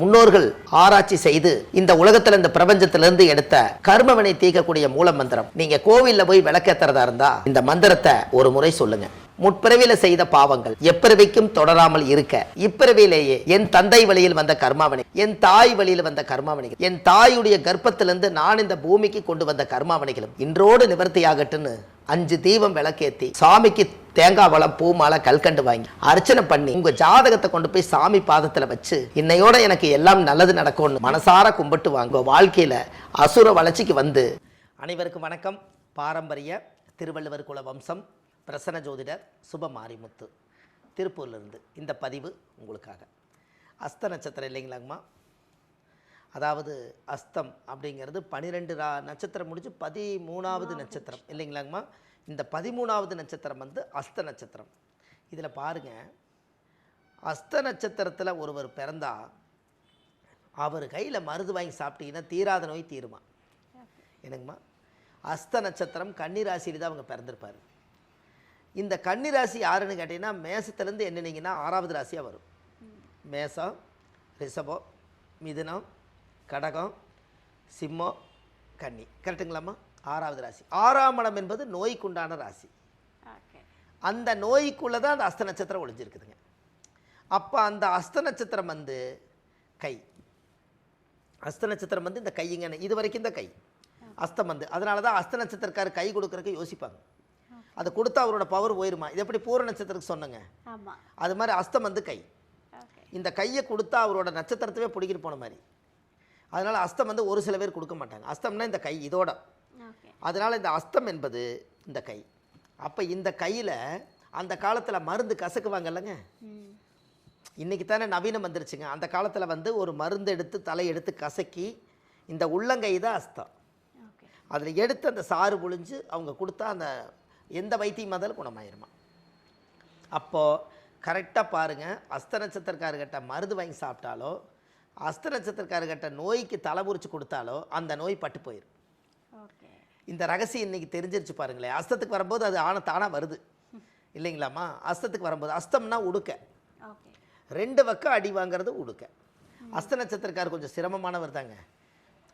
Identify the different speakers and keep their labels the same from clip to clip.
Speaker 1: முன்னோர்கள் ஆராய்ச்சி செய்து இந்த உலகத்துல இந்த பிரபஞ்சத்திலிருந்து எடுத்த கர்மவினை தீர்க்கக்கூடிய மூல மந்திரம். நீங்க கோவில்ல போய் விளக்கேத்துறதா இருந்தா இந்த மந்திரத்தை ஒரு முறை சொல்லுங்க. முற்பிறவியில செய்த பாவங்கள் எப்பிறவிக்கும் தொடராமல் இருக்க இப்பிறவியிலேயே என் தந்தை வழியில் வந்த கர்மாவினை, என் தாய் வழியில் வந்த கர்மாவினைகள், என் தாயுடைய கர்ப்பத்திலிருந்து நான் இந்த பூமிக்கு கொண்டு வந்த கர்மாவினைகளும் இன்றோடு நிவர்த்தியாகட்டுன்னு 5 தீபம் விளக்கேத்தி சாமிக்கு தேங்காய் வளம் பூ மாலை கல்கண்டு வாங்கி அர்ச்சனை பண்ணி உங்க ஜாதகத்தை கொண்டு போய் சாமி பாதத்துல வச்சு இன்னையோட எனக்கு எல்லாம் நல்லது நடக்கும்னு மனசார கும்பிட்டு வாங்க. வாழ்க்கையில அசுர வளர்ச்சிக்கு வந்து. அனைவருக்கும் வணக்கம். பாரம்பரிய திருவள்ளுவர் குல வம்சம் பிரசன்ன ஜோதிடர் சுப மாரிமுத்து திருப்பூர்லேருந்து இந்த பதிவு உங்களுக்காக. அஸ்த நட்சத்திரம் இல்லைங்களாங்கம்மா, அதாவது அஸ்தம் அப்படிங்கிறது 12 நட்சத்திரம் முடிச்சு 13வது நட்சத்திரம் இல்லைங்களாங்கம்மா. இந்த 13வது நட்சத்திரம் வந்து அஸ்த நட்சத்திரம். இதில் பாருங்கள், அஸ்த நட்சத்திரத்தில் ஒருவர் பிறந்தா அவர் கையில் மருந்து வாங்கி சாப்பிட்டீங்கன்னா தீராத நோய் தீருமா. என்னங்கம்மா, அஸ்த நட்சத்திரம் கன்னிராசியில் தான் அவங்க பிறந்திருப்பார். இந்த கன்னிராசி யாருன்னு கேட்டிங்கன்னா மேசத்துலேருந்து என்னன்னீங்கன்னா 6வது ராசியாக வரும். மேசம், ரிஷபம், மிதுனம், கடகம், சிம்மம், கன்னி. கரெக்டுங்களாம்மா? 6வது ராசி. 6ஆம் இடம் என்பது நோய்க்குண்டான ராசி. அந்த நோய்க்குள்ளே தான் அந்த அஸ்த நட்சத்திரம் ஒளிஞ்சிருக்குதுங்க. அப்போ அந்த அஸ்த நட்சத்திரம் வந்து கை. அஸ்த நட்சத்திரம் வந்து இந்த கைங்க, இது வரைக்கும் இந்த கை அஸ்தம் வந்து. அதனால தான் அஸ்த நட்சத்திரக்காரர் கை கொடுக்குறதுக்கு யோசிப்பாங்க. அதை கொடுத்தா அவரோட பவர் போயிருமா. இது எப்படி பூர நட்சத்திரத்துக்கு சொன்னங்க, அது மாதிரி அஸ்தம் வந்து கை. இந்த கையை கொடுத்தா அவரோட நட்சத்திரத்தவே பிடிக்கிட்டு போன மாதிரி. அதனால் அஸ்தம் வந்து ஒரு சில பேர் கொடுக்க மாட்டாங்க. அஸ்தம்னா இந்த கை இதோட. அதனால் இந்த அஸ்தம் என்பது இந்த கை. அப்போ இந்த கையில் அந்த காலத்தில் மருந்து கசக்குவாங்க இல்லைங்க. இன்றைக்கி தானே நவீனம் வந்துருச்சுங்க. அந்த காலத்தில் வந்து ஒரு மருந்து எடுத்து தலை எடுத்து கசக்கி இந்த உள்ளங்கை தான் அஸ்தம். அதில் எடுத்து அந்த சாறு புழிஞ்சு அவங்க கொடுத்தா அந்த எந்த வைத்தியம் முதல் குணமாயிருமா. அப்போது கரெக்டாக பாருங்கள், அஸ்த நட்சத்திரக்காரர்கிட்ட மருந்து வாங்கி சாப்பிட்டாலோ அஸ்த நட்சத்திரக்காரர்கிட்ட நோய்க்கு தலைபுரிச்சு கொடுத்தாலோ அந்த நோய் பட்டு போயிடும். இந்த ரகசியம் இன்றைக்கி தெரிஞ்சிருச்சு பாருங்களேன். அஸ்தத்துக்கு வரும்போது அது தானாக வருது இல்லைங்களாம்மா. அஸ்தத்துக்கு வரும்போது அஸ்தம்னா உடுக்க, 2 பக்கம் அடி வாங்கிறது உடுக்க. அஸ்த நட்சத்திரக்காரர் கொஞ்சம் சிரமமானவர் தாங்க.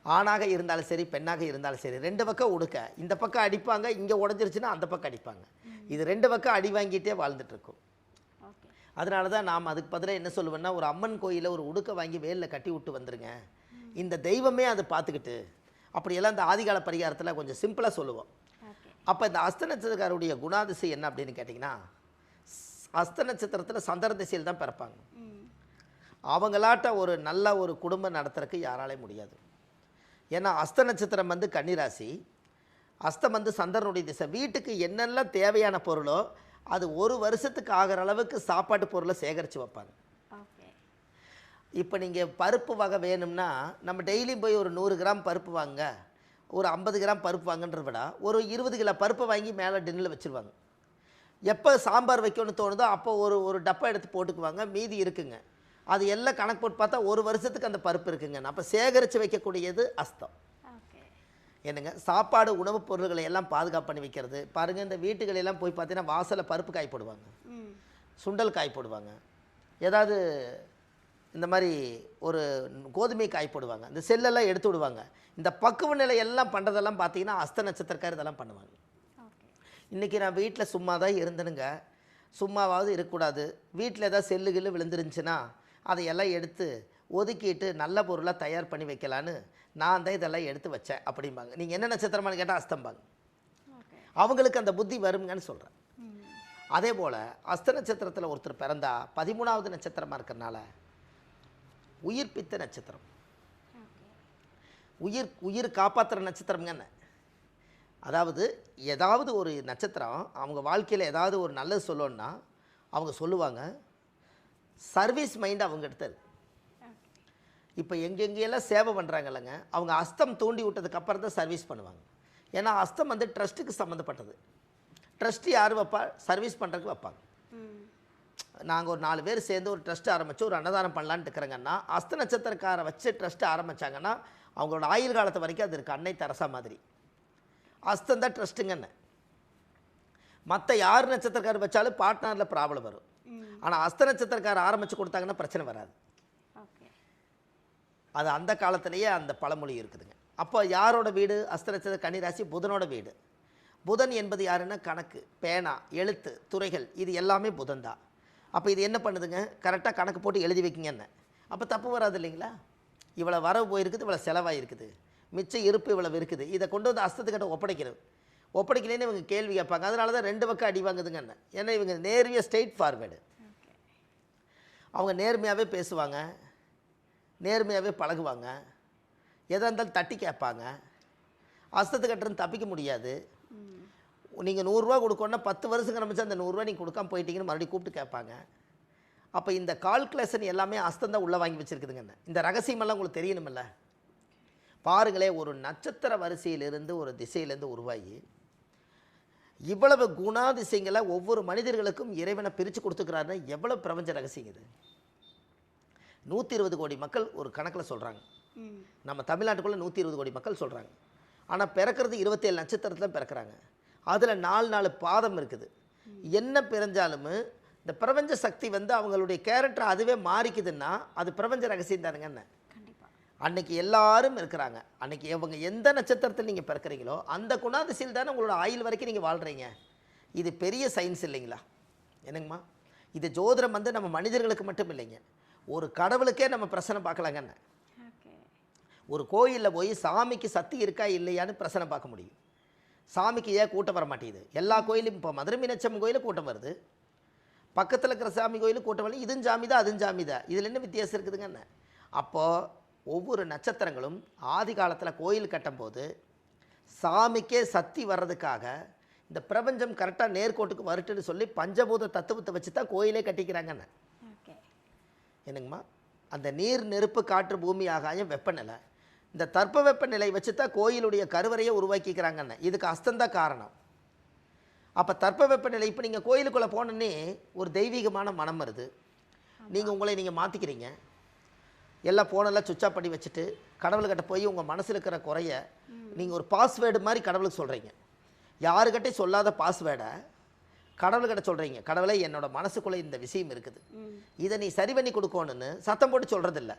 Speaker 1: ஆணாக இருந்தாலும் சரி பெண்ணாக இருந்தாலும் சரி 2 பக்கம் உடுக்க. இந்த பக்கம் அடிப்பாங்க, இங்கே உடஞ்சிருச்சுன்னா அந்த பக்கம் அடிப்பாங்க. இது 2 பக்கம் அடி வாங்கிட்டே வாழ்ந்துட்டுருக்கும். அதனால தான் நாம் அதுக்கு பதிலாக என்ன சொல்லுவேன்னா, ஒரு அம்மன் கோயிலில் ஒரு உடுக்க வாங்கி வேலில் கட்டி விட்டு வந்துருங்க. இந்த தெய்வமே அதை பார்த்துக்கிட்டு அப்படியெல்லாம் இந்த ஆதிகால பரிகாரத்தில் கொஞ்சம் சிம்பிளாக சொல்லுவோம். அப்போ இந்த அஸ்த நட்சத்திரக்காரருடைய குணாதிசை என்ன அப்படின்னு கேட்டிங்கன்னா, அஸ்த நட்சத்திரத்தில் சந்திர திசையில் தான் பிறப்பாங்க. அவங்களாட்ட ஒரு நல்ல ஒரு குடும்பம் நடத்துறதுக்கு யாராலையும் முடியாது. ஏன்னா அஸ்த நட்சத்திரம் வந்து கன்னிராசி, அஸ்தம் வந்து சந்திரனுடைய திசை. வீட்டுக்கு என்னெல்லாம் தேவையான பொருளோ அது ஒரு வருஷத்துக்கு ஆகிற அளவுக்கு சாப்பாட்டு பொருளை சேகரித்து வைப்பாங்க. இப்போ நீங்கள் பருப்பு வகை வேணும்னா நம்ம டெய்லியும் போய் ஒரு 100 கிராம் பருப்பு வாங்க, ஒரு 50 கிராம் பருப்பு வாங்கன்றத விட ஒரு 20 கிலோ பருப்பை வாங்கி மேலே டின்னில் வச்சுருவாங்க. எப்போ சாம்பார் வைக்கணும்னு தோணுதோ அப்போ ஒரு டப்பா எடுத்து போட்டுக்குவாங்க, மீதி இருக்குங்க. அது எல்லாம் கணக்கு போட்டு பார்த்தா ஒரு வருஷத்துக்கு அந்த பருப்பு இருக்குங்க. அப்போ சேகரித்து வைக்கக்கூடியது அஸ்தம். என்னங்க, சாப்பாடு உணவுப் பொருள்களை எல்லாம் பாதுகாப்பு பண்ணி வைக்கிறது. பாருங்கள், இந்த வீட்டுகளெல்லாம் போய் பார்த்தீங்கன்னா வாசலில் பருப்பு காய் போடுவாங்க, சுண்டல் காய் போடுவாங்க, ஏதாவது இந்த மாதிரி ஒரு கோதுமை காய் போடுவாங்க, இந்த செல்லெல்லாம் எடுத்து விடுவாங்க. இந்த பக்குவ நிலை எல்லாம் பண்ணுறதெல்லாம் பார்த்தீங்கன்னா அஸ்த நட்சத்திரக்காரர் இதெல்லாம் பண்ணுவாங்க. இன்றைக்கி நான் வீட்டில் சும்மா தான் இருந்தனுங்க, சும்மாவாவது இருக்கக்கூடாது, வீட்டில் ஏதாவது செல்லு கில்லு விழுந்துருந்துச்சுன்னா அதையெல்லாம் எடுத்து ஒதுக்கிட்டு நல்ல பொருளாக தயார் பண்ணி வைக்கலான்னு நான் தான் இதெல்லாம் எடுத்து வச்சேன் அப்படிம்பாங்க. நீங்கள் என்ன நட்சத்திரமானு கேட்டால் அஸ்தம்பாங்க. அவங்களுக்கு அந்த புத்தி வருங்கன்னு சொல்கிறேன். அதே போல் அஸ்த நட்சத்திரத்தில் ஒருத்தர் பிறந்தா 13வது நட்சத்திரமாக இருக்கிறனால உயிர்ப்பித்த நட்சத்திரம், உயிர் காப்பாற்றுற நட்சத்திரம்ங்க. அதாவது ஏதாவது ஒரு நட்சத்திரம் அவங்க வாழ்க்கையில் ஏதாவது ஒரு நல்லது சொல்லணுன்னா அவங்க சொல்லுவாங்க. சர்வீஸ் மைண்ட் அவங்க எடுத்தது. இப்போ எங்கெங்கெல்லாம் சேவை பண்ணுறாங்கல்லங்க, அவங்க அஸ்தம் தூண்டி விட்டதுக்கப்புறம் தான் சர்வீஸ் பண்ணுவாங்க. ஏன்னா அஸ்தம் வந்து ட்ரஸ்ட்டுக்கு சம்மந்தப்பட்டது. ட்ரஸ்ட்டு யார் வைப்பா? சர்வீஸ் பண்ணுறதுக்கு வைப்பாங்க. நாங்கள் ஒரு 4 பேர் சேர்ந்து ஒரு ட்ரஸ்ட் ஆரம்பித்து ஒரு அன்னதானம் பண்ணலான்னு இருக்கிறாங்கன்னா அஸ்த நட்சத்திரக்காரை வச்சு ட்ரஸ்ட்டு ஆரம்பித்தாங்கன்னா அவங்களோட ஆயுள் காலத்து வரைக்கும் அது இருக்குது. அன்னை தெரசா மாதிரி அஸ்தம் தான் ட்ரஸ்ட்டுங்கன்னு. மற்ற யார் நட்சத்திரக்காரர் வச்சாலும் பார்ட்னரில் ப்ராப்ளம் வரும். ஆனால் அஸ்த நட்சத்திரக்காரர் ஆரம்பித்து கொடுத்தாங்கன்னா பிரச்சனை வராது. அது அந்த காலத்திலேயே அந்த பழமொழி இருக்குதுங்க. அப்போ யாரோட வீடு? அஸ்த நட்சத்திர கன்னிராசி புதனோட வீடு. புதன் என்பது யாருன்னா கணக்கு, பேனா, எழுத்து, துறைகள், இது எல்லாமே புதன் தான். அப்போ இது என்ன பண்ணுதுங்க? கரெக்டாக கணக்கு போட்டு எழுதி வைக்கிங்கன்னு. அப்போ தப்பு வராது இல்லைங்களா? இவ்வளோ வரவு போயிருக்குது, இவ்வளோ செலவாக இருக்குது, மிச்சம் இருப்பு இவ்வளவு இருக்குது, இதை கொண்டு வந்து அஸ்தத்துக்கிட்ட ஒப்படைக்கிறது. ஒப்படைக்கலன்னு இவங்க கேள்வி கேட்பாங்க. அதனால தான் 2 பக்கம் அடி வாங்குதுங்கன்னு. ஏன்னா இவங்க நேர்மையாக ஸ்ட்ரெயிட் ஃபார்வேர்டு. அவங்க நேர்மையாகவே பேசுவாங்க, நேர்மையாகவே பழகுவாங்க, எதாக இருந்தாலும் தட்டி கேட்பாங்க. அஸ்தத்துக்கிட்டேருந்து தப்பிக்க முடியாது. நீங்கள் 100 ரூபா கொடுக்கணுன்னா 10 வருஷம் கிளம்பிச்சு அந்த 100 ரூபா நீங்கள் கொடுக்காம போயிட்டீங்கன்னு மறுபடியும் கூப்பிட்டு கேட்பாங்க. அப்போ இந்த கால்குலேஷன் எல்லாமே அஸ்தம் தான் உள்ளே வாங்கி வச்சுருக்குதுங்கண்ணே. இந்த ரகசியமெல்லாம் உங்களுக்கு தெரியணுமில்ல. பாருங்களேன், ஒரு நட்சத்திர வரிசையிலிருந்து ஒரு திசையிலேருந்து உருவாகி இவ்வளவு குணாதிசயங்களை ஒவ்வொரு மனிதர்களுக்கும் இறைவனை பிரித்து கொடுத்துக்கிறாருன்னா எவ்வளோ பிரபஞ்ச ரகசியம் இது. 120 கோடி மக்கள் ஒரு கணக்கில் சொல்கிறாங்க. நம்ம தமிழ்நாட்டுக்குள்ளே 120 கோடி மக்கள் சொல்கிறாங்க. ஆனால் பிறக்கிறது 27 நட்சத்திரத்தில் பிறக்கிறாங்க. அதில் 4 பாதம் இருக்குது. என்ன பிறஞ்சாலும் இந்த பிரபஞ்ச சக்தி வந்து அவங்களுடைய கேரக்டர் அதுவே மாறிக்குதுன்னா அது பிரபஞ்ச ரகசியம் தானுங்கன்னு. அன்னைக்கு எல்லாரும் இருக்கிறாங்க. அன்னைக்கு இவங்க எந்த நட்சத்திரத்தில் நீங்கள் பிறக்கிறீங்களோ அந்த குணாதிசையில் தானே உங்களோட ஆயுள் வரைக்கும் நீங்கள் வாழ்கிறீங்க. இது பெரிய சயின்ஸ் இல்லைங்களா? என்னங்கம்மா, இது ஜோதிடம் வந்து நம்ம மனிதர்களுக்கு மட்டும் இல்லைங்க, ஒரு கடவுளுக்கே நம்ம பிரச்சனை பார்க்கலாங்கன்னு. ஒரு கோயிலில் போய் சாமிக்கு சக்தி இருக்கா இல்லையான்னு பிரச்சனை பார்க்க முடியும். சாமிக்கு ஏன் கூட்டம் வர மாட்டேங்குது? எல்லா கோயிலும் இப்போ மதுரை மீனாட்சி கோயிலும் கூட்டம் வருது, பக்கத்தில் இருக்கிற சாமி கோயிலும் கூட்டம் வரல. இதுவும் சாமி தான் அதுவும் சாமி தான், இதில் என்ன வித்தியாசம் இருக்குதுங்கன்னு. அப்போது ஒவ்வொரு நட்சத்திரங்களும் ஆதி காலத்தில் கோயில் கட்டும்போது சாமிக்கே சக்தி வர்றதுக்காக இந்த பிரபஞ்சம் கரெக்டாக நேர்கோட்டுக்கு வரட்டுன்னு சொல்லி பஞ்சபூத தத்துவத்தை வச்சு தான் கோயிலே கட்டிக்கிறாங்கன்னு. என்னங்கம்மா, அந்த நீர், நெருப்பு, காற்று, பூமி, ஆகாயம், வெப்பநிலை, இந்த தட்ப வெப்பநிலை வச்சு தான் கோயிலுடைய கருவறையை உருவாக்கிக்கிறாங்கன்னு. இதுக்கு அஸ்தந்தான் காரணம். அப்போ தட்ப வெப்பநிலை இப்போ நீங்கள் கோயிலுக்குள்ளே போனோன்னே ஒரு தெய்வீகமான மனம் வருது. நீங்கள் உங்களை நீங்கள் மாற்றிக்கிறீங்க. எல்லாம் ஃபோனெல்லாம் சுவிட்ச் ஆஃப் பண்ணி வச்சுட்டு கடவுள்கிட்ட போய் உங்கள் மனசில் இருக்கிற குறைய நீங்கள் ஒரு பாஸ்வேர்டு மாதிரி கடவுளுக்கு சொல்கிறீங்க. யாருக்கிட்டே சொல்லாத பாஸ்வேர்டை கடவுள்கிட்ட சொல்கிறீங்க. கடவுளை என்னோட மனசுக்குள்ளே இந்த விஷயம் இருக்குது, இதை நீ சரி பண்ணி கொடுக்கணுன்னு சத்தம் போட்டு சொல்கிறதில்ல,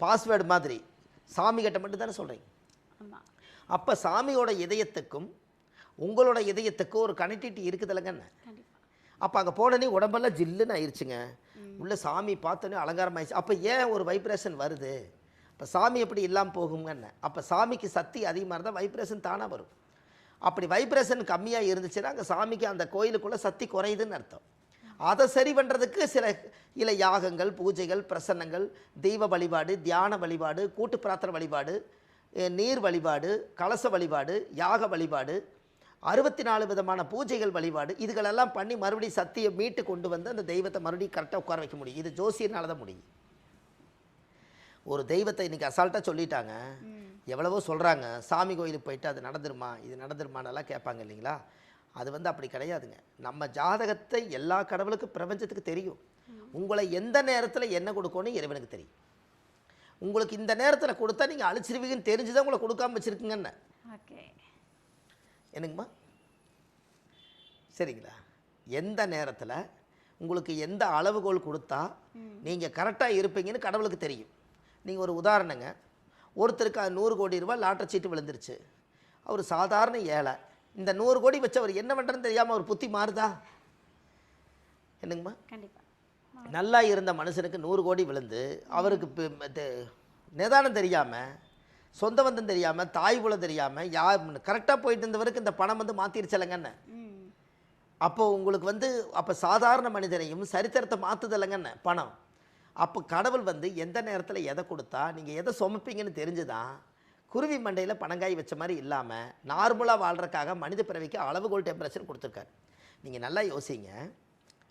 Speaker 1: பாஸ்வேர்டு மாதிரி சாமிகிட்ட மட்டும் தானே சொல்கிறீங்க. அப்போ சாமியோட இதயத்துக்கும் உங்களோட இதயத்துக்கும் ஒரு கனெக்டிவிட்டி இருக்குதுல்லங்கன்னு. அப்போ அங்கே போனோன்னே உடம்பெல்லாம் ஜில்லுன்னு ஆயிடுச்சுங்க. உள்ள சாமி பார்த்தோன்னே அலங்காரம் ஆயிடுச்சு. அப்போ ஏன் ஒரு வைப்ரேஷன் வருது? இப்போ சாமி எப்படி இல்லாமல் போகுங்கன்னு. அப்போ சாமிக்கு சக்தி அதிகமாக இருந்தால் வைப்ரேஷன் தானாக வரும். அப்படி வைப்ரேஷன் கம்மியாக இருந்துச்சுன்னா அங்கே சாமிக்கு அந்த கோயிலுக்குள்ளே சக்தி குறையுதுன்னு அர்த்தம். அதை சரி பண்ணுறதுக்கு சில யாகங்கள், பூஜைகள், பிரசன்னங்கள், தெய்வ வழிபாடு, தியான வழிபாடு, கூட்டு பிரார்த்தனை வழிபாடு, நீர் வழிபாடு, கலச வழிபாடு, யாக வழிபாடு, 64 விதமான பூஜைகள் வழிபாடு, இதுகளெல்லாம் பண்ணி மறுபடியும் சக்தியை மீட்டு கொண்டு வந்து அந்த தெய்வத்தை மறுபடியும் கரெக்டாக உட்கார வைக்க முடியும். இது ஜோசியர்னால தான் முடியும். ஒரு தெய்வத்தை இன்றைக்கி அசால்ட்டாக சொல்லிட்டாங்க, எவ்வளவோ சொல்கிறாங்க, சாமி கோயிலுக்கு போயிட்டு அது நடந்துருமா இது நடந்துருமானெல்லாம் கேட்பாங்க இல்லைங்களா? அது வந்து அப்படி கிடையாதுங்க. நம்ம ஜாதகத்தை எல்லா கடவுளுக்கும் பிரபஞ்சத்துக்கு தெரியும். உங்களை எந்த நேரத்தில் என்ன கொடுக்கணும் இறைவனுக்கு தெரியும். உங்களுக்கு இந்த நேரத்தில் கொடுத்தா நீங்கள் அழிச்சிருவீங்கன்னு தெரிஞ்சுதான் உங்களை கொடுக்காம வச்சுருக்குங்கன்னு. என்னங்கம்மா, சரிங்களா? எந்த நேரத்தில் உங்களுக்கு எந்த அளவுகோல் கொடுத்தா நீங்கள் கரெக்டாக இருப்பீங்கன்னு கடவுளுக்கு தெரியும். நீங்கள் ஒரு உதாரணங்க, ஒருத்தருக்கு 100 கோடி ரூபாய் லாட்டரி சீட்டு விழுந்துருச்சு. அவர் சாதாரண ஏழை. இந்த 100 கோடி வச்சு அவர் என்ன பண்ணுறதுன்னு தெரியாமல் அவர் புத்தி மாறுதா? என்னங்கம்மா, கண்டிப்பாக. நல்லா இருந்த மனுஷனுக்கு 100 கோடி விழுந்து அவருக்கு நிதானம் தெரியாமல், சொந்த பந்தம் தெரியாமல், தாய் புலம் தெரியாமல், கரெக்டாக போயிட்டு இருந்தவருக்கு இந்த பணம் வந்து மாற்றிருச்சலைங்கன்னு. அப்போ உங்களுக்கு வந்து அப்போ சாதாரண மனிதனையும் சரித்திரத்தை மாற்றுதலைங்கன்னு பணம். அப்போ கடவுள் வந்து எந்த நேரத்தில் எதை கொடுத்தா நீங்கள் எதை சுமப்பீங்கன்னு தெரிஞ்சுதான் குருவி மண்டையில் பனங்காய் வச்ச மாதிரி இல்லாமல் நார்மலாக வாழ்கிறக்காக மனித பிறவிக்கு அளவுகோல் டெம்பரேச்சர் கொடுத்துருக்காரு. நீங்கள் நல்லா யோசிங்க.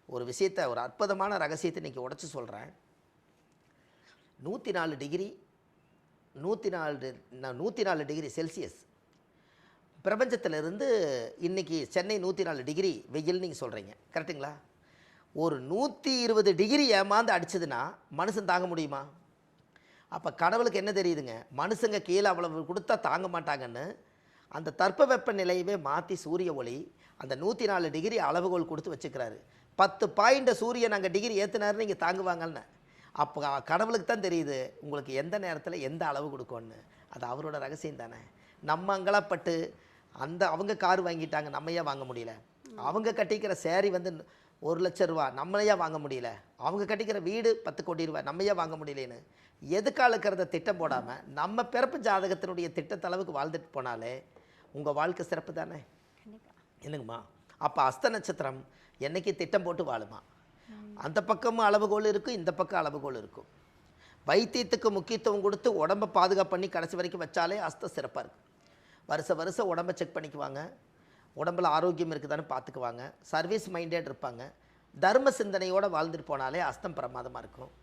Speaker 1: ஒரு விஷயத்தை, ஒரு அற்புதமான ரகசியத்தை இன்றைக்கி உடச்சி சொல்கிறேன். 104 டிகிரி 104 டிகிரி செல்சியஸ் பிரபஞ்சத்திலிருந்து இன்றைக்கி சென்னை 104 டிகிரி வெயில் நீங்கள் சொல்கிறீங்க, கரெக்டுங்களா? ஒரு 120 டிகிரி ஏமாந்து அடிச்சதுன்னா மனுஷன் தாங்க முடியுமா? அப்போ கடவுளுக்கு என்ன தெரியுதுங்க, மனுஷங்க கீழே அவ்வளவு கொடுத்தா தாங்க மாட்டாங்கன்னு அந்த தட்ப வெப்ப நிலையவே மாற்றி சூரிய ஒளி அந்த 104 டிகிரி அளவுகோல் கொடுத்து வச்சுக்கிறாரு. 10 பாயிண்ட்டை சூரியன் அங்கே டிகிரி ஏற்றினாருன்னு நீங்கள் தாங்குவாங்கன்னு. அப்போ கடவுளுக்கு தான் தெரியுது உங்களுக்கு எந்த நேரத்தில் எந்த அளவு கொடுக்கணும்னு. அது அவரோட ரகசியம் தானே. நம்ம அங்கலாப்பட்டு அவங்க கார் வாங்கிட்டாங்க, நம்மையா வாங்க முடியல. அவங்க கட்டிக்கிற சேரீ வந்து 1,00,000 ரூபா, நம்மளையா வாங்க முடியல. அவங்க கட்டிக்கிற வீடு 10 கோடி ரூபாய், நம்மையா வாங்க முடியலன்னு எதுக்காலுக்கிறத திட்டம் போடாமல் நம்ம பிறப்பு ஜாதகத்தினுடைய திட்டத்தளவுக்கு வாழ்ந்துட்டு போனாலே உங்கள் வாழ்க்கை சிறப்பு தானே இல்லைங்கம்மா. அப்போ அஸ்த நட்சத்திரம் என்னைக்கு திட்டம் போட்டு வாழுமா. அந்த பக்கமும் அளவுகோல் இருக்கும், இந்த பக்கம் அளவுகோல் இருக்கும். வைத்தியத்துக்கு முக்கியத்துவம் கொடுத்து உடம்பை பாதுகாப்பு பண்ணி கடைசி வரைக்கும் வச்சாலே அஸ்தம் சிறப்பாக இருக்கும். வருஷம் உடம்பை செக் பண்ணிக்குவாங்க, உடம்பில் ஆரோக்கியம் இருக்குதான்னு பார்த்துக்குவாங்க, சர்வீஸ் மைண்டட் இருப்பாங்க, தர்ம சிந்தனையோடு வாழ்ந்துட்டு போனாலே அஸ்தம் பிரமாதமாக இருக்கும்.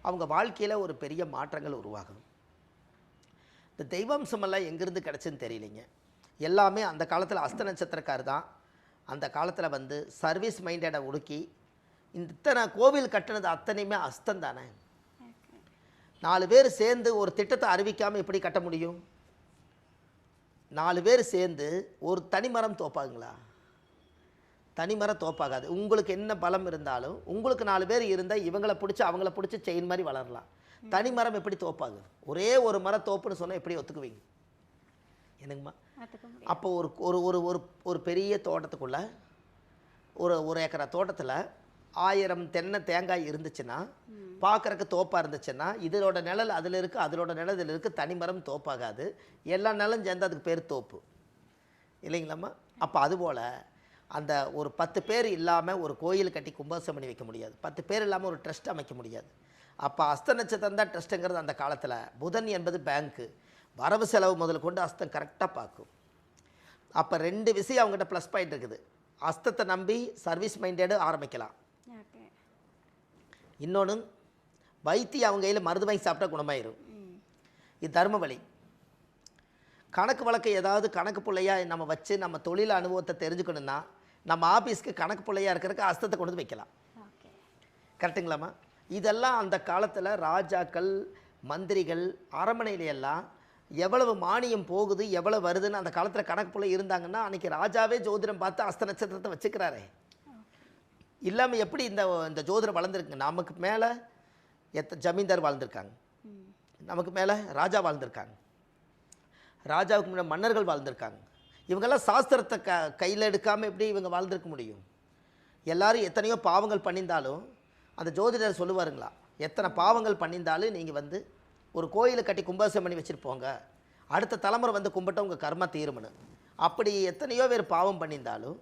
Speaker 1: அவங்க வாழ்க்கையில் ஒரு பெரிய மாற்றங்கள் உருவாகும். இந்த தெய்வாம்சமெல்லாம் எங்கேருந்து கிடச்சுன்னு தெரியலைங்க. எல்லாமே அந்த காலத்தில் அஸ்த நட்சத்திரக்கார் தான் அந்த காலத்தில் வந்து சர்வீஸ் மைண்டடை ஒடுக்கி இத்தனை கோவில் கட்டினது அத்தனையுமே அஸ்தம் தானே. 4 பேர் சேர்ந்து ஒரு திட்டத்தை அறிவிக்காமல் எப்படி கட்ட முடியும்? 4 பேர் சேர்ந்து ஒரு தனிமரம் தோப்பாகுங்களா? தனிமரம் தோப்பாகாது. உங்களுக்கு என்ன பலம் இருந்தாலும் உங்களுக்கு 4 பேர் இருந்தால் இவங்களை பிடிச்சி அவங்கள பிடிச்சி செயின் மாதிரி வளரலாம். தனிமரம் எப்படி தோப்பாகுது? ஒரே ஒரு மரம் தோப்புன்னு சொன்னால் எப்படி ஒத்துக்குவீங்க? என்னங்கம்மா? அப்போ ஒரு ஒரு ஒரு ஒரு ஒரு பெரிய தோட்டத்துக்குள்ளே ஒரு ஏக்கரா தோட்டத்தில் 1000 தென்னை தேங்காய் இருந்துச்சுன்னா, பார்க்குறக்கு தோப்பாக இருந்துச்சுன்னா, இதோட நிழல் அதில் இருக்குது, அதோட நிழல் இதில் இருக்குது, தனிமரம் தோப்பாகாது. எல்லா நிலம் சேர்ந்து அதுக்கு பேர் தோப்பு இல்லைங்களாம்மா. அப்போ அதுபோல் அந்த ஒரு 10 பேர் இல்லாமல் ஒரு கோயில் கட்டி கும்பாபிஷேகம் பண்ணி வைக்க முடியாது. 10 பேர் இல்லாமல் ஒரு ட்ரஸ்ட் அமைக்க முடியாது. அப்போ அஸ்த நட்சத்திரம் தான் ட்ரஸ்ட்டுங்கிறது. அந்த காலத்தில் புதன் என்பது பேங்க்கு, வரவு செலவு முதல் கொண்டு அஸ்தம் கரெக்டாக பார்க்கும். அப்போ 2 விஷயம் அவங்ககிட்ட ப்ளஸ் பாயிண்ட் இருக்குது. அஸ்தத்தை நம்பி சர்வீஸ் மைண்டடு ஆரம்பிக்கலாம். இன்னொன்று வைத்தியம் அவங்க கையில் மருந்து வாங்கி சாப்பிட்டா குணமாயிரும். இது தர்ம வழி. கணக்கு வழக்கு ஏதாவது கணக்கு பிள்ளையாக நம்ம வச்சு நம்ம தொழில் அனுபவத்தை தெரிஞ்சுக்கணுன்னா நம்ம ஆஃபீஸ்க்கு கணக்கு பிள்ளையாக இருக்கிறதுக்கு அஸ்தத்தை கொண்டு வைக்கலாம். கரெக்டுங்களாம்மா? இதெல்லாம் அந்த காலத்தில் ராஜாக்கள் மந்திரிகள் அரண்மனையிலையெல்லாம் எவ்வளவு மானியம் போகுது எவ்வளவு வருதுன்னு அந்த காலத்தில் கணக்கு பிள்ளை இருந்தாங்கன்னா அன்றைக்கி ராஜாவே ஜோதிடம் பார்த்து அஸ்த நட்சத்திரத்தை வச்சுக்கிறாரே. இல்லாமல் எப்படி இந்த ஜோதிடம் வளர்ந்துருக்குங்க? நமக்கு மேலே ஜமீன்தார் வாழ்ந்திருக்காங்க, நமக்கு மேலே ராஜா வாழ்ந்திருக்காங்க, ராஜாவுக்கு முன்னாடி மன்னர்கள் வாழ்ந்திருக்காங்க. இவங்கெல்லாம் சாஸ்திரத்தை கையில் எடுக்காமல் எப்படி இவங்க வாழ்ந்திருக்க முடியும்? எல்லாரும் எத்தனையோ பாவங்கள் பண்ணியிருந்தாலும் அந்த ஜோதிடர் சொல்லுவாருங்களா, எத்தனை பாவங்கள் பண்ணியிருந்தாலும் நீங்கள் வந்து ஒரு கோயிலை கட்டி கும்பாபிஷேகம் பண்ணி வச்சுட்டு போங்க, அடுத்த தலைமுறை வந்து கும்பிட்ட உங்கள் கர்மா தீருமனு. அப்படி எத்தனையோ பேர் பாவம் பண்ணியிருந்தாலும்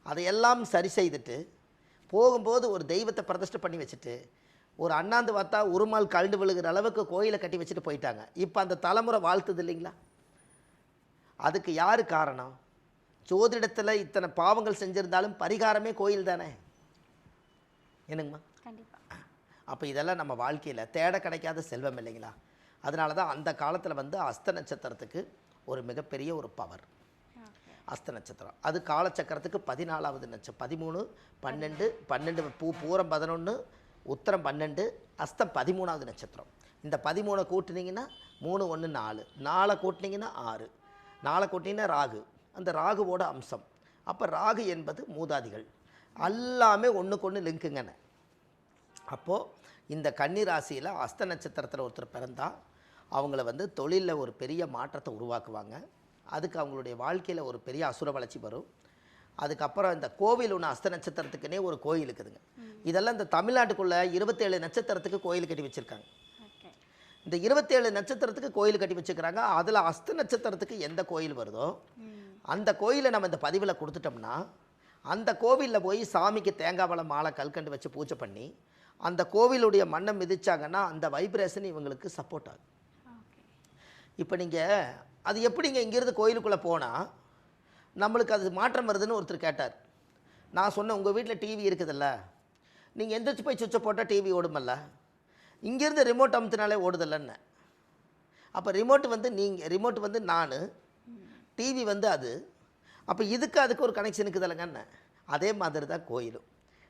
Speaker 1: அதையெல்லாம் சரி செய்துட்டு போகும்போது ஒரு தெய்வத்தை பிரதிஷ்டை பண்ணி வச்சுட்டு ஒரு அண்ணாந்து பார்த்தா உருமால் கழண்டு விழுகிற அளவுக்கு கோயிலை கட்டி வச்சுட்டு போயிட்டாங்க. இப்போ அந்த தலைமுறை வாழ்த்துது இல்லைங்களா? அதுக்கு யார் காரணம்? ஜோதிடத்தில் இத்தனை பாவங்கள் செஞ்சுருந்தாலும் பரிகாரமே கோயில் தானே. என்னங்கம்மா? கண்டிப்பாக. அப்போ இதெல்லாம் நம்ம வாழ்க்கையில் தேட கிடைக்காத செல்வம் இல்லைங்களா? அதனால தான் அந்த காலத்தில் வந்து அஸ்த நட்சத்திரத்துக்கு ஒரு மிகப்பெரிய ஒரு பவர். அஸ்த நட்சத்திரம் அது காலச்சக்கரத்துக்கு 14வது நட்சத்திரம். 13 12 12 பூரம் 11 உத்திரம் 12 அஸ்தம் 13வது நட்சத்திரம். இந்த 13 கூட்டினீங்கன்னா 3 1 4 4 கூட்டினீங்கன்னா 6 4 கூட்டினீங்கன்னா ராகு, அந்த ராகுவோட அம்சம். அப்போ ராகு என்பது மூதாதிகள் எல்லாமே ஒன்றுக்கு ஒன்று லிங்க்குங்கன்னு. அப்போது இந்த கன்னி ராசியில் அஸ்த நட்சத்திரத்தில் ஒருத்தர் பிறந்தால் அவங்கள வந்து தொழிலில் ஒரு பெரிய மாற்றத்தை உருவாக்குவாங்க. அதுக்கு அவங்களுடைய வாழ்க்கையில் ஒரு பெரிய அசுர வளர்ச்சி வரும். அதுக்கப்புறம் இந்த கோவில் ஒன்று அஸ்த நட்சத்திரத்துக்குன்னே ஒரு கோயில் இருக்குதுங்க. இதெல்லாம் இந்த தமிழ்நாட்டுக்குள்ளே 27 நட்சத்திரத்துக்கு கோயில் கட்டி வச்சுருக்காங்க. இந்த 27 நட்சத்திரத்துக்கு கோயில் கட்டி வச்சுக்கிறாங்க. அதில் அஸ்த நட்சத்திரத்துக்கு எந்த கோயில் வருதோ அந்த கோயிலை நம்ம இந்த பதிவில் கொடுத்துட்டோம்னா அந்த கோவிலில் போய் சாமிக்கு தேங்காய் பழம் மாலை கல்கண்டு வச்சு பூஜை பண்ணி அந்த கோவிலுடைய மண்ணை மிதிச்சாங்கன்னா அந்த வைப்ரேஷன் இவங்களுக்கு சப்போர்ட் ஆகும். இப்போ நீங்கள் அது எப்படிங்க இங்கேருந்து கோயிலுக்குள்ளே போனால் நம்மளுக்கு அது மாற்றம் வருதுன்னு ஒருத்தர் கேட்டார். நான் சொன்னேன், உங்கள் வீட்டில் டிவி இருக்குதுல்ல, நீங்கள் எந்திரிச்சு போய் சுவிட்சை போட்டால் டிவி ஓடுமல்ல, இங்கேருந்து ரிமோட் அமுத்தினாலே ஓடுதில்லன்னு. அப்போ ரிமோட் வந்து நான், டிவி வந்து அது. அப்போ அதுக்கு ஒரு கனெக்ஷன் இருக்குதில்லங்கன்னு. அதே மாதிரி தான் கோயிலும்.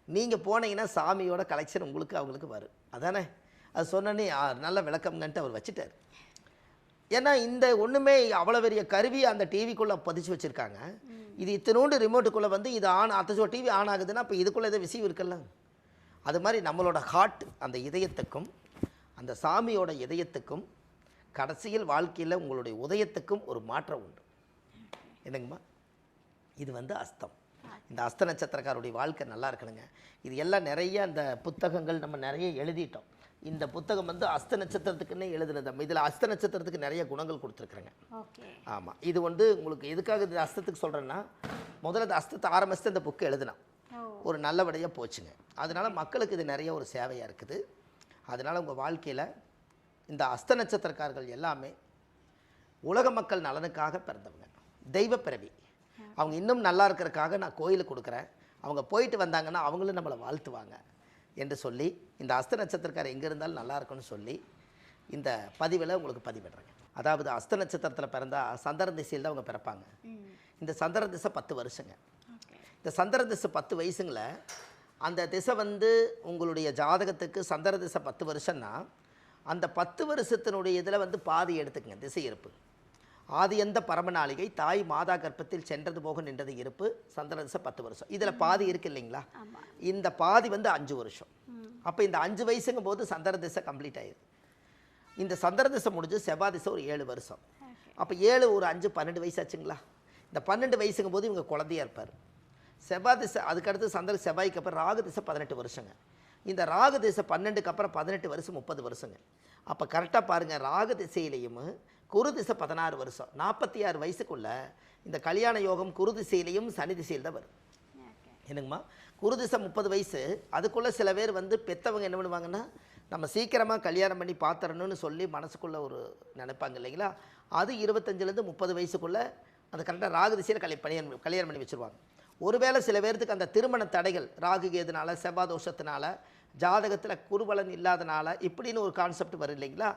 Speaker 1: நீங்கள் போனீங்கன்னா சாமியோட கலெக்ஷன் உங்களுக்கு அவங்களுக்கு வரும். அதானே? அது சொன்னோன்னே நல்ல விளக்கம்ங்கன்ட்டு அவர் வச்சுட்டார். ஏன்னா இந்த ஒன்றுமே அவ்வளோ பெரிய கருவி அந்த டிவிக்குள்ளே பதிச்சு வச்சுருக்காங்க. இது இத்தினோண்டு ரிமோட்டுக்குள்ளே வந்து இது அத்தச்சோ டிவி ஆன் ஆகுதுன்னா அப்போ இதுக்குள்ளே எதோ விஷயம் இருக்குல்ல. அது மாதிரி நம்மளோட ஹார்ட் அந்த இதயத்துக்கும் அந்த சாமியோட இதயத்துக்கும் கடைசியில் வாழ்க்கையில் உங்களுடைய உதயத்துக்கும் ஒரு மாற்றம் உண்டு. என்னங்கம்மா, இது வந்து அஸ்தம். இந்த அஸ்த நட்சத்திரக்காருடைய வாழ்க்கை நல்லா இருக்கணுங்க. இது எல்லாம் நிறைய அந்த புத்தகங்கள் நம்ம நிறைய எழுதிட்டோம். இந்த புத்தகம் வந்து அஸ்த நட்சத்திரத்துக்குன்னே எழுதுனது. இதில் அஸ்த நட்சத்திரத்துக்கு நிறைய குணங்கள் கொடுத்துருக்குறேங்க. ஆமாம், இது வந்து உங்களுக்கு எதுக்காக இந்த அஸ்தத்துக்கு சொல்கிறேன்னா, முதல்ல இந்த அஸ்தத்தை ஆரம்பித்து இந்த புக்கு எழுதினோம், ஒரு நல்லபடியாக போச்சுங்க. அதனால் மக்களுக்கு இது நிறைய ஒரு சேவையாக இருக்குது. அதனால் உங்கள் வாழ்க்கையில் இந்த அஸ்த நட்சத்திரக்காரர்கள் எல்லாமே உலக மக்கள் நலனுக்காக பிறந்தவங்க, தெய்வ பிறவி. அவங்க இன்னும் நல்லா இருக்கிறதுக்காக நான் கோயிலுக்கு கொடுக்குறேன், அவங்க போயிட்டு வந்தாங்கன்னா அவங்களும் நம்மளை வாழ்த்துவாங்க என்று சொல்லி, இந்த அஸ்த நட்சத்திரக்காரர் எங்கே இருந்தாலும் நல்லா இருக்குன்னு சொல்லி இந்த பதிவில் உங்களுக்கு பதிவிடுறேங்க. அதாவது அஸ்த நட்சத்திரத்தில் பிறந்தால் சந்திர திசையில் தான் அவங்க பிறப்பாங்க. இந்த சந்திர திசை 10 வருஷங்க. இந்த சந்திர திசை 10 வயசுங்கள அந்த திசை வந்து உங்களுடைய ஜாதகத்துக்கு சந்திர திசை 10 வருஷம்னா அந்த 10 வருஷத்தினுடைய இதில் வந்து பாதி எடுத்துக்கங்க. திசை இருப்பு ஆதி எந்த பரமநாளிகை தாய் மாதா கர்ப்பத்தில் சென்றது போக நின்றது இருப்பு சந்திர திசை 10 வருஷம். இதில் பாதி இருக்கு இல்லைங்களா, இந்த பாதி வந்து 5 வருஷம். அப்போ இந்த 5 வயசுங்கும் போது சந்திர திசை கம்ப்ளீட் ஆயிடுது. இந்த சந்திர திசை முடிஞ்சு செவ்வாய் திசை ஒரு 7 வருஷம். அப்போ 7 ஒரு 5 12 வயசு ஆச்சுங்களா. இந்த 12 வயசுங்கும் போது இவங்க குழந்தையா இருப்பார். செவ்வாய் திசை அதுக்கடுத்து சந்திர செவ்வாய்க்கு அப்புறம் ராகு திசை 18 வருஷங்க. இந்த ராகு திசை 12க்கு அப்புறம் 18 வருஷம் 30 வருஷங்க. அப்போ கரெக்டாக பாருங்கள், ராகு திசையிலையும் குரு திசை 16 வருஷம் 46 வயசுக்குள்ள இந்த கல்யாண யோகம் குரு திசையிலையும் சனி திசையில் தான் வரும். என்னங்கம்மா, குரு திசை 30 வயசு. அதுக்குள்ளே சில பேர் வந்து பெற்றவங்க என்ன பண்ணுவாங்கன்னா, நம்ம சீக்கிரமாக கல்யாணம் பண்ணி பார்த்துறணும்னு சொல்லி மனசுக்குள்ளே ஒரு நினைப்பாங்க இல்லைங்களா. அது 25லேருந்து 30 வயசுக்குள்ளே அந்த கரெக்டாக ராகு திசையில் கல்யாணம் பண்ணி வச்சுருவாங்க. ஒருவேளை சில பேர்த்துக்கு அந்த திருமண தடைகள் ராகு கேதுனால செவ்வாய் தோஷத்தினால ஜாதகத்தில் குருபலன் இல்லாதனால இப்படின்னு ஒரு கான்செப்ட் வரும் இல்லைங்களா.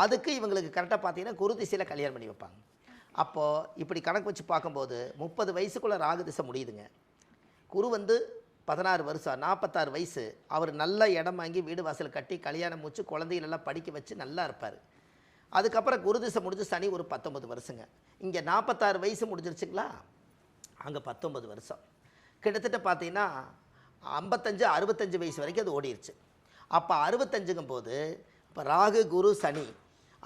Speaker 1: அதுக்கு இவங்களுக்கு கரெக்டாக பார்த்தீங்கன்னா குரு திசையில் கல்யாணம் பண்ணி வைப்பாங்க. அப்போது இப்படி கணக்கு வச்சு பார்க்கும்போது 30 வயசுக்குள்ளே ராகு திசை முடியுதுங்க. குரு வந்து 16 வருஷம் 46 வயசு. அவர் நல்ல இடம் வாங்கி வீடு வாசல் கட்டி கல்யாணம் முடிச்சு குழந்தைகளெல்லாம் படிக்க வச்சு நல்லா இருப்பார். அதுக்கப்புறம் குரு திசை முடிஞ்சு சனி ஒரு 19 வருஷங்க. இங்கே 46 வயசு முடிஞ்சிருச்சுங்களா, அங்கே 19 வருஷம். கிட்டத்தட்ட பார்த்தீங்கன்னா 55 65 வயசு வரைக்கும் அது ஓடிடுச்சு. அப்போ 65ங்கும் போது இப்போ ராகு குரு சனி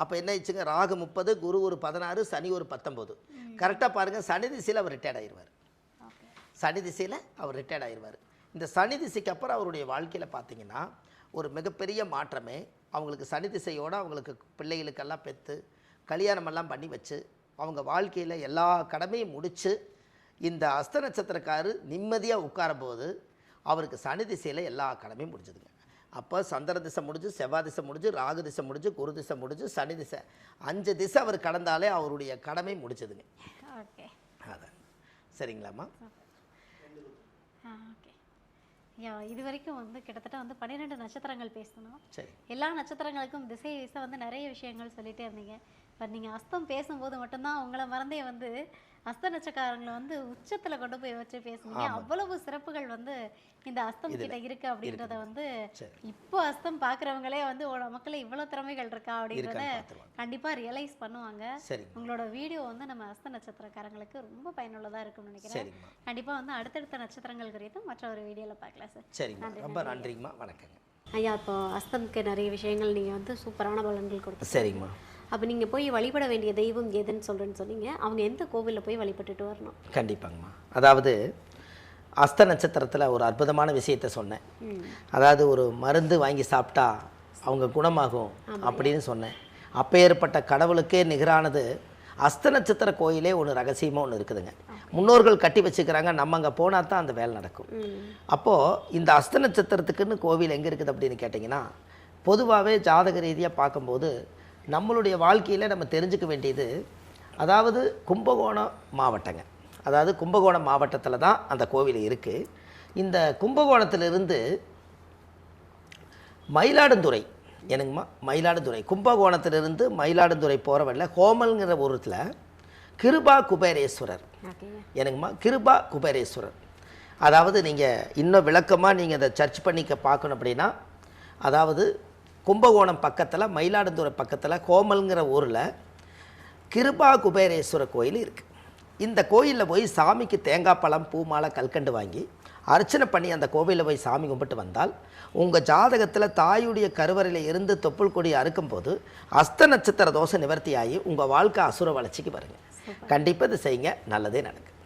Speaker 1: அப்போ என்ன ஆயிடுச்சுங்க, ராகு 30 குரு ஒரு 16 சனி ஒரு 19. கரெக்டாக பாருங்கள், சனி திசையில் அவர் ரிட்டையர்ட் ஆயிடுவார். சனி திசையில் அவர் ரிட்டையர்ட் ஆயிடுவார். இந்த சனி திசைக்கு அப்புறம் அவருடைய வாழ்க்கையில் பார்த்தீங்கன்னா ஒரு மிகப்பெரிய மாற்றமே. அவங்களுக்கு சனி திசையோடு அவங்களுக்கு பிள்ளைகளுக்கெல்லாம் பெற்று கல்யாணமெல்லாம் பண்ணி வச்சு அவங்க வாழ்க்கையில் எல்லா கடமையும் முடித்து இந்த அஸ்த நட்சத்திரக்காரர் நிம்மதியாக உட்காரும்போது அவருக்கு சனி திசையில் எல்லா கடமையும் முடிஞ்சுதுங்க. அப்போ சந்திர திசை முடிஞ்சு செவ்வாய் திசை முடிஞ்சு ராகு திசை முடிஞ்சு குரு திசை முடிஞ்சு சனி திசை 5 திசை அவர் கடந்தாலே அவருடைய கடமை முடிச்சதுங்க.
Speaker 2: ஓகே,
Speaker 1: அதான் சரிங்களாம்மா.
Speaker 2: ஓகே. இது வரைக்கும் வந்து கிட்டத்தட்ட வந்து 12 நட்சத்திரங்கள் பேசணும்.
Speaker 1: சரி,
Speaker 2: எல்லா நட்சத்திரங்களுக்கும் திசை வந்து நிறைய விஷயங்கள் சொல்லிட்டே இருந்தீங்க. பட் நீங்கள் அஸ்தம் பேசும்போது மட்டும்தான் உங்களை மறந்தே வந்து அஸ்த நட்சத்திரங்களை வந்து உச்சத்தில் கொண்டு போய் வச்சு பேசுனீங்க. அவ்வளவு சிறப்புகள் வந்து இந்த அஸ்தம் கிட்ட இருக்கு அப்படின்றத வந்து இப்போ அஸ்தம் பார்க்குறவங்களே வந்து மக்களே இவ்வளோ திறமைகள் இருக்கா அப்படின்றத கண்டிப்பாக ரியலைஸ் பண்ணுவாங்க. உங்களோட வீடியோ வந்து நம்ம அஸ்த நட்சத்திரக்காரங்களுக்கு ரொம்ப பயனுள்ளதாக இருக்கும்னு நினைக்கிறேன். கண்டிப்பாக வந்து அடுத்தடுத்த நட்சத்திரங்கள் குறித்து மற்ற ஒரு வீடியோவில் பார்க்கலாம் சார்.
Speaker 1: சரி, ரொம்ப நன்றிங்கம்மா, வணக்கங்க
Speaker 2: ஐயா. இப்போ அஸ்தம்க்கு நிறைய விஷயங்கள் நீங்கள் வந்து சூப்பரான பலன்கள் கொடுத்து.
Speaker 1: சரிங்கம்மா.
Speaker 2: அப்போ நீங்கள் போய் வழிபட வேண்டிய தெய்வம் எதுன்னு சொல்கிறேன்னு சொன்னீங்க. அவங்க எந்த கோவிலில் போய் வழிபட்டுட்டு வரணும்?
Speaker 1: கண்டிப்பாங்கம்மா. அதாவது அஸ்த நட்சத்திரத்தில் ஒரு அற்புதமான விஷயத்த சொன்னேன். அதாவது ஒரு மருந்து வாங்கி சாப்பிட்டா அவங்க குணமாகும் அப்படின்னு சொன்னேன். அப்பேற்பட்ட கடவுளுக்கே நிகரானது அஸ்த நட்சத்திர கோயிலே ஒன்று ரகசியமாக ஒன்று இருக்குதுங்க. முன்னோர்கள் கட்டி வச்சுக்கிறாங்க, நம்ம அங்கே போனால் தான் அந்த வேலை நடக்கும். அப்போது இந்த அஸ்த நட்சத்திரத்துக்குன்னு கோவில் எங்கே இருக்குது அப்படின்னு கேட்டிங்கன்னா, பொதுவாகவே ஜாதக ரீதியாக பார்க்கும்போது நம்மளுடைய வாழ்க்கையில் நம்ம தெரிஞ்சுக்க வேண்டியது, அதாவது கும்பகோணம் மாவட்டங்க. அதாவது கும்பகோணம் மாவட்டத்தில் தான் அந்த கோவில் இருக்குது. இந்த கும்பகோணத்திலிருந்து மயிலாடுதுறை எனக்குமா மயிலாடுதுறை கும்பகோணத்திலிருந்து மயிலாடுதுறை போகிற வழியில் கோமல்ங்கிற ஊரத்தில் கிருபா குபேரேஸ்வரர் எனக்குமா கிருபா குபேரேஸ்வரர். அதாவது நீங்கள் இன்னும் விளக்கமாக நீங்கள் அதை சர்ச் பண்ணிக்க பார்க்கணும் அப்படின்னா, அதாவது கும்பகோணம் பக்கத்தில் மயிலாடுதுறை பக்கத்தில் கோமல்ங்கிற ஊரில் கிருபா குபேரேஸ்வரர் கோயில் இருக்குது. இந்த கோயிலில் போய் சாமிக்கு தேங்காய் பழம் பூ மாலை கல்கண்டு வாங்கி அர்ச்சனை பண்ணி அந்த கோவிலில் போய் சாமி கும்பிட்டு வந்தால் உங்கள் ஜாதகத்தில் தாயுடைய கருவறையில் இருந்து தொப்புள் கொடி அறுக்கும் போது அஸ்த நட்சத்திர தோஷ நிவர்த்தியாகி உங்கள் வாழ்க்கை அசுர வளர்ச்சிக்கு வருங்க. கண்டிப்பாக இது செய்யுங்க, நல்லதே நடக்கும்.